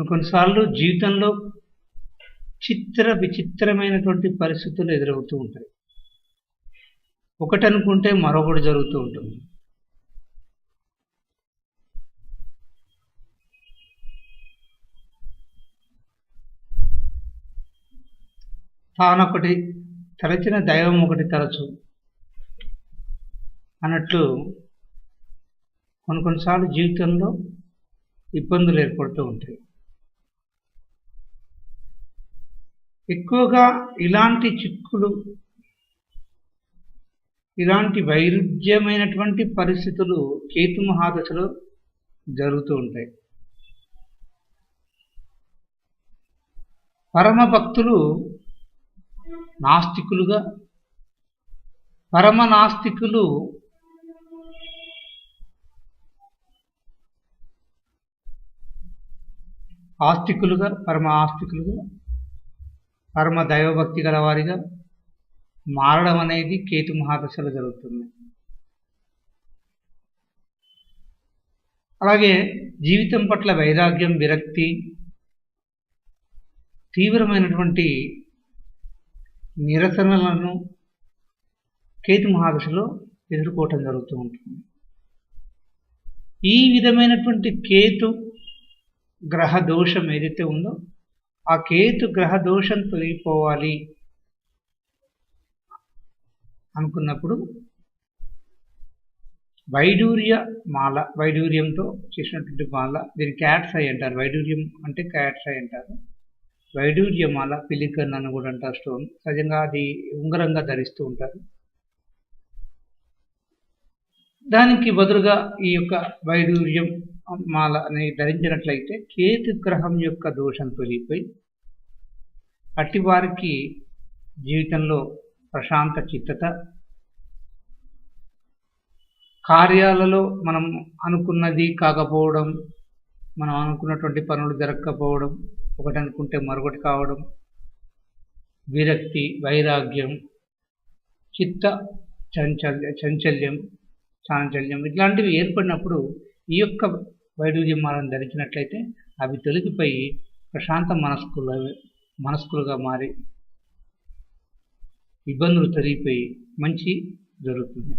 కొన్నిసార్లు జీవితంలో విచిత్రమైనటువంటి పరిస్థితులు ఎదురవుతూ ఉంటాయి. ఒకటనుకుంటే మరొకటి జరుగుతూ ఉంటుంది. తానొకటి తలచిన దైవం ఒకటి తలచు అన్నట్లు కొన్నిసార్లు జీవితంలో ఇబ్బందులు ఏర్పడుతూ ఉంటాయి. ఎక్కువగా ఇలాంటి చిక్కులు, ఇలాంటి వైరుధ్యమైనటువంటి పరిస్థితులు కేతు మహాదశలో జరుగుతూ ఉంటాయి. పరమ భక్తులు నాస్తికులుగా, పరమ నాస్తికులు ఆస్తికులుగా, పరమ ఆస్తికులుగా, పరమ దైవభక్తి గల వారిగా మారడం అనేది కేతు మహాదశలో జరుగుతుంది. అలాగే జీవితం పట్ల వైరాగ్యం, విరక్తి, తీవ్రమైనటువంటి నిరసనలను కేతు మహాదశలో ఎదుర్కోవటం జరుగుతూ ఉంటుంది. ఈ విధమైనటువంటి కేతు గ్రహ దోషం ఏదైతే ఉందో ఆ కేతు గ్రహ దోషం తొలగిపోవాలి అనుకున్నప్పుడు వైడూర్య మాల, వైడూర్యంతో చేసినటువంటి మాల, దీన్ని క్యాట్స్ ఐ అంటారు. వైడూర్యం అంటే క్యాట్స్ ఐ అంటారు. వైడూర్యమాల, పిలికన్ అని కూడా అంటారు స్టోన్. సహజంగా అది ఉంగరంగా ధరిస్తూ ఉంటారు. దానికి బదులుగా ఈ యొక్క వైడూర్యం మాల అని ధరించినట్లయితే కేతు గ్రహం యొక్క దోషం తొలగిపోయి అట్టి వారికి జీవితంలో ప్రశాంత చిత్తత, కార్యాలలో మనం అనుకున్నది కాకపోవడం, మనం అనుకున్నటువంటి పనులు జరగకపోవడం, ఒకటి అనుకుంటే మరొకటి కావడం, విరక్తి, వైరాగ్యం, చిత్త చాంచల్యం ఇట్లాంటివి ఏర్పడినప్పుడు ఈ యొక్క వైడూర్యమాలను ధరించినట్లయితే అవి తొలగిపోయి ప్రశాంత మనస్కులుగా మారి ఇబ్బందులు తొలగిపోయి మంచి జరుగుతుంది.